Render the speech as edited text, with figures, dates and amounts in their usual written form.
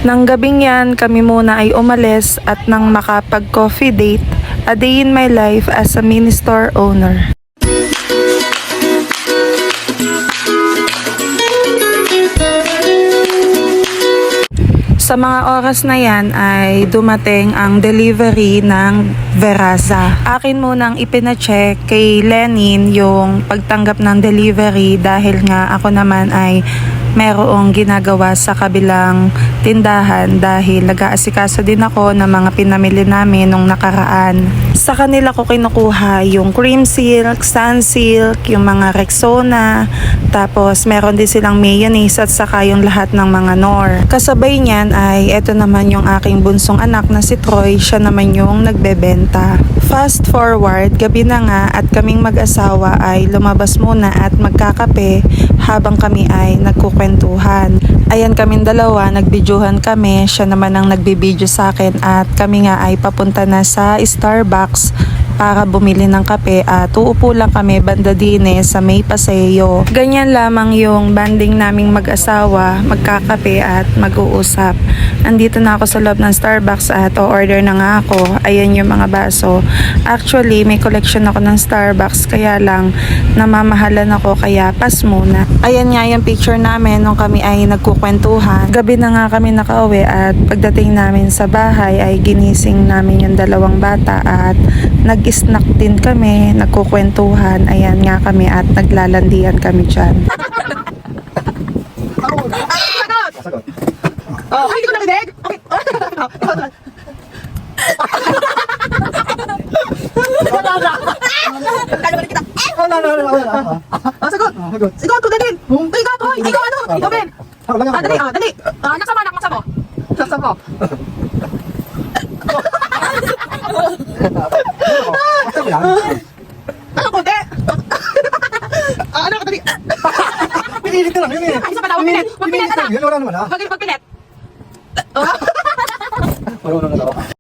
Nang gabing yan, kami muna ay umalis at nang makapag-coffee date, a day in my life as a mini store owner. Sa mga oras na yan ay dumating ang delivery ng Veraza. Akin munang ipinacheck kay Lenin yung pagtanggap ng delivery dahil nga ako naman ay merong ginagawa sa kabilang tindahan dahil nag-aasikaso din ako ng mga pinamili namin nung nakaraan. Sa kanila ko kinukuha yung cream silk, sun silk, yung mga Rexona, tapos meron din silang mayonnaise at saka yung lahat ng mga Knorr. Kasabay niyan ay eto naman yung aking bunsong anak na si Troy, siya naman yung nagbebenta. Fast forward, gabi na nga at kaming mag-asawa ay lumabas muna at magkakape habang kami ay nagkukwentuhan. Ayan kaming dalawa, nagbidyuhan kami, siya naman ang nagbibidyo sa akin at kami nga ay papunta na sa Starbucks para bumili ng kape at uupo lang kami banda dine sa may paseo. Ganyan lamang yung banding naming mag-asawa, magkakape at mag-uusap. Andito na ako sa loob ng Starbucks at o-order na nga ako. Ayan yung mga baso. Actually, may collection ako ng Starbucks kaya lang namamahalan ako kaya pas muna. Ayan nga yung picture namin nung kami ay nagkukwentuhan. Gabi na nga kami nakauwi at pagdating namin sa bahay ay ginising namin yung dalawang bata at nag-snack din kami, nagkukwentuhan. Ayan nga kami at naglalandian kami dyan. Oh, ay, hindi ko nakinig. Okay. Kalabalik kita. Oh, sagot. Sagot, to Danin. Ikaw, Troy. Ikaw, ano? Ikaw, Ben. Dali, dali. Naksa mo, naksa mo. Naksa mo. Ano, konti? Ano, dali. Pinilit ka lang, yun eh. Ay, isa pa daw, magpilit. Magpilit, ano? Yun, wala naman ha. Magpilit. Marunong na daw.